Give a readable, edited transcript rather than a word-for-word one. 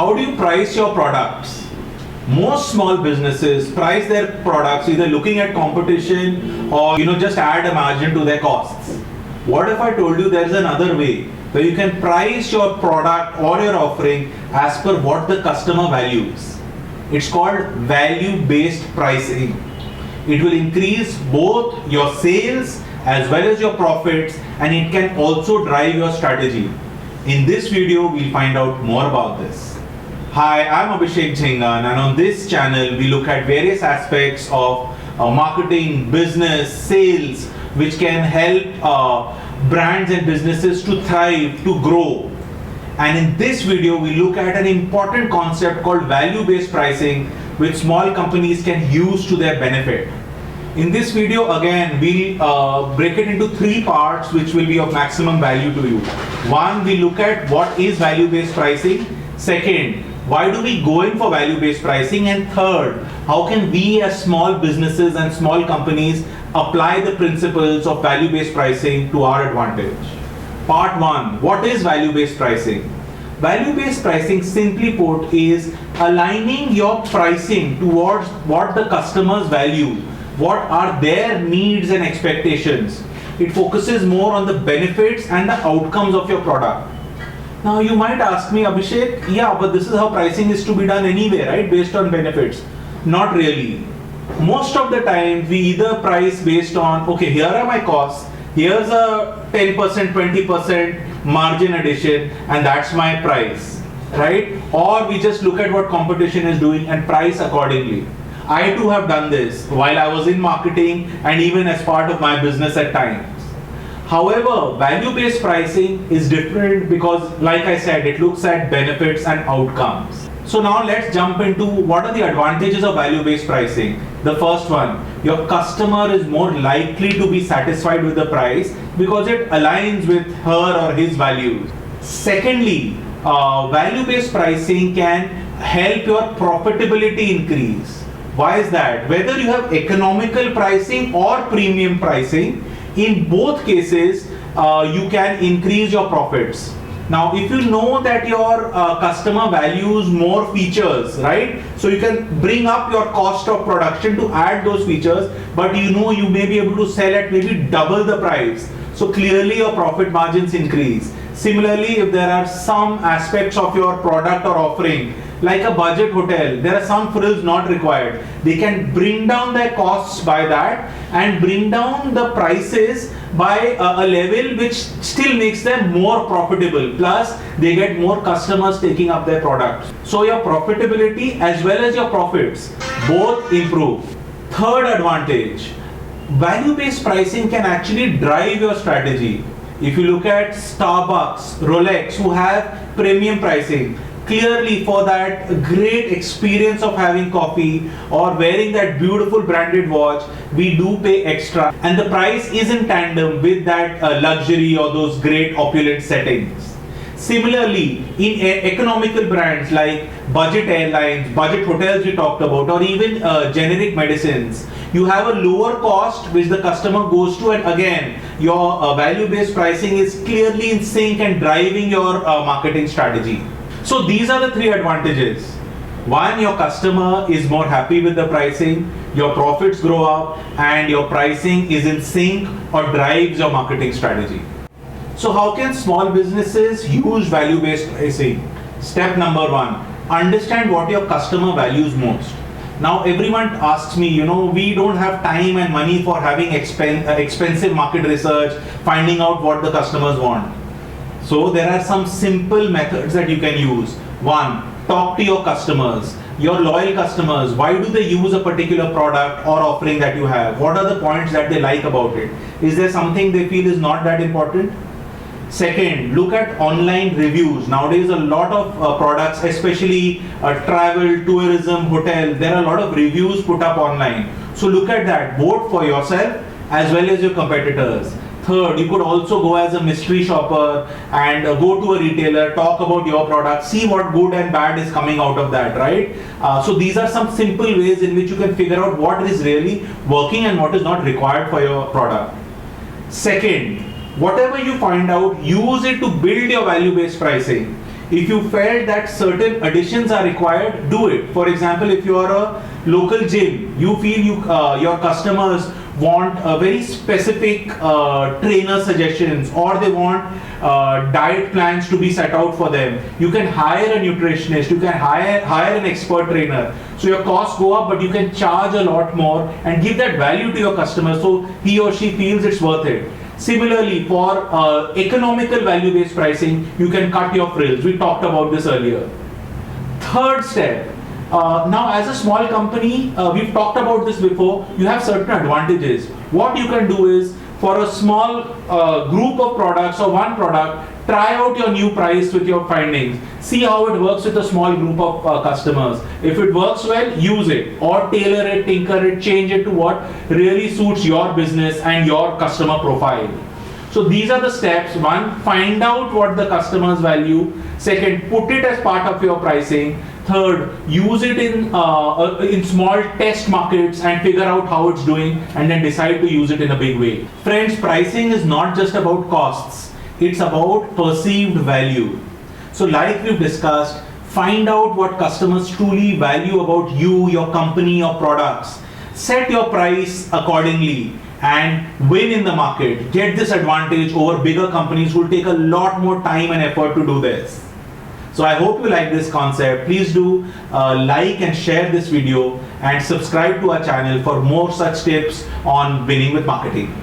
how do you price your products? Most small businesses price their products either looking at competition or just add a margin to their costs. What if I told you there's another way where you can price your product or your offering as per what the customer values? It's called value-based pricing. It will increase both your sales as well as your profits, and it can also drive your strategy. In this video, we'll find out more about this. Hi, I'm Abhishek Jhingan, and on this channel, we look at various aspects of marketing, business, sales, which can help brands and businesses to thrive, to grow. And in this video, we look at an important concept called value-based pricing, which small companies can use to their benefit. In this video, again, we'll break it into three parts, which will be of maximum value to you. One, we look at what is value-based pricing. Second, why do we go in for value-based pricing? And third, how can we as small businesses and small companies apply the principles of value-based pricing to our advantage? Part 1. What is value-based pricing? Value-based pricing, simply put, is aligning your pricing towards what the customers value, what are their needs and expectations. It focuses more on the benefits and the outcomes of your product. Now you might ask me, Abhishek, yeah, but this is how pricing is to be done anyway, right? Based on benefits. Not really. Most of the time, we either price based on, okay, here are my costs, here's a 10%, 20% margin addition, and that's my price, right? Or we just look at what competition is doing and price accordingly. I too have done this while I was in marketing and even as part of my business at times. However, value-based pricing is different because, like I said, it looks at benefits and outcomes. So now let's jump into what are the advantages of value-based pricing. The first one, your customer is more likely to be satisfied with the price because it aligns with her or his values. Secondly, value-based pricing can help your profitability increase. Why is that? Whether you have economical pricing or premium pricing, in both cases, you can increase your profits. Now, if you know that your customer values more features, right? So you can bring up your cost of production to add those features, but you may be able to sell at maybe double the price. So clearly your profit margins increase. Similarly, if there are some aspects of your product or offering, like a budget hotel, there are some frills not required. They can bring down their costs by that and bring down the prices by a level which still makes them more profitable. Plus, they get more customers taking up their products. So your profitability as well as your profits both improve. Third advantage, value-based pricing can actually drive your strategy. If you look at Starbucks, Rolex, who have premium pricing, clearly for that great experience of having coffee or wearing that beautiful branded watch, we do pay extra, and the price is in tandem with that luxury or those great opulent settings. Similarly, in economical brands like budget airlines, budget hotels we talked about, or even generic medicines, you have a lower cost which the customer goes to, and again, your value-based pricing is clearly in sync and driving your marketing strategy. So these are the three advantages. One, your customer is more happy with the pricing, your profits grow up, and your pricing is in sync or drives your marketing strategy. So how can small businesses use value-based pricing? Step number 1, understand what your customer values most. Now everyone asks me, we don't have time and money for having expensive market research, finding out what the customers want. So there are some simple methods that you can use. 1, talk to your customers, your loyal customers. Why do they use a particular product or offering that you have? What are the points that they like about it? Is there something they feel is not that important? Second, look at online reviews. Nowadays, a lot of products, especially travel, tourism, hotel, there are a lot of reviews put up online. So look at that, both for yourself as well as your competitors. Third, you could also go as a mystery shopper and go to a retailer, talk about your product, see what good and bad is coming out of that, right? So these are some simple ways in which you can figure out what is really working and what is not required for your product. Second, whatever you find out, use it to build your value-based pricing. If you felt that certain additions are required, do it. For example, if you are a local gym, you feel your customers want very specific trainer suggestions, or they want diet plans to be set out for them, you can hire a nutritionist, you can hire an expert trainer. So your costs go up, but you can charge a lot more and give that value to your customer so he or she feels it's worth it. Similarly, for economical value-based pricing, you can cut your frills. We talked about this earlier. Third step. Now, as a small company, we've talked about this before, you have certain advantages. What you can do is, for a small group of products or one product, try out your new price with your findings. See how it works with a small group of customers. If it works well, use it, or tailor it, tinker it, change it to what really suits your business and your customer profile. So these are the steps. One, find out what the customers value. Second, put it as part of your pricing. Third, use it in small test markets and figure out how it's doing, and then decide to use it in a big way. Friends, pricing is not just about costs. It's about perceived value. So like we've discussed, find out what customers truly value about you, your company, your products. Set your price accordingly and win in the market. Get this advantage over bigger companies who will take a lot more time and effort to do this. So I hope you like this concept. Please do like and share this video and subscribe to our channel for more such tips on winning with marketing.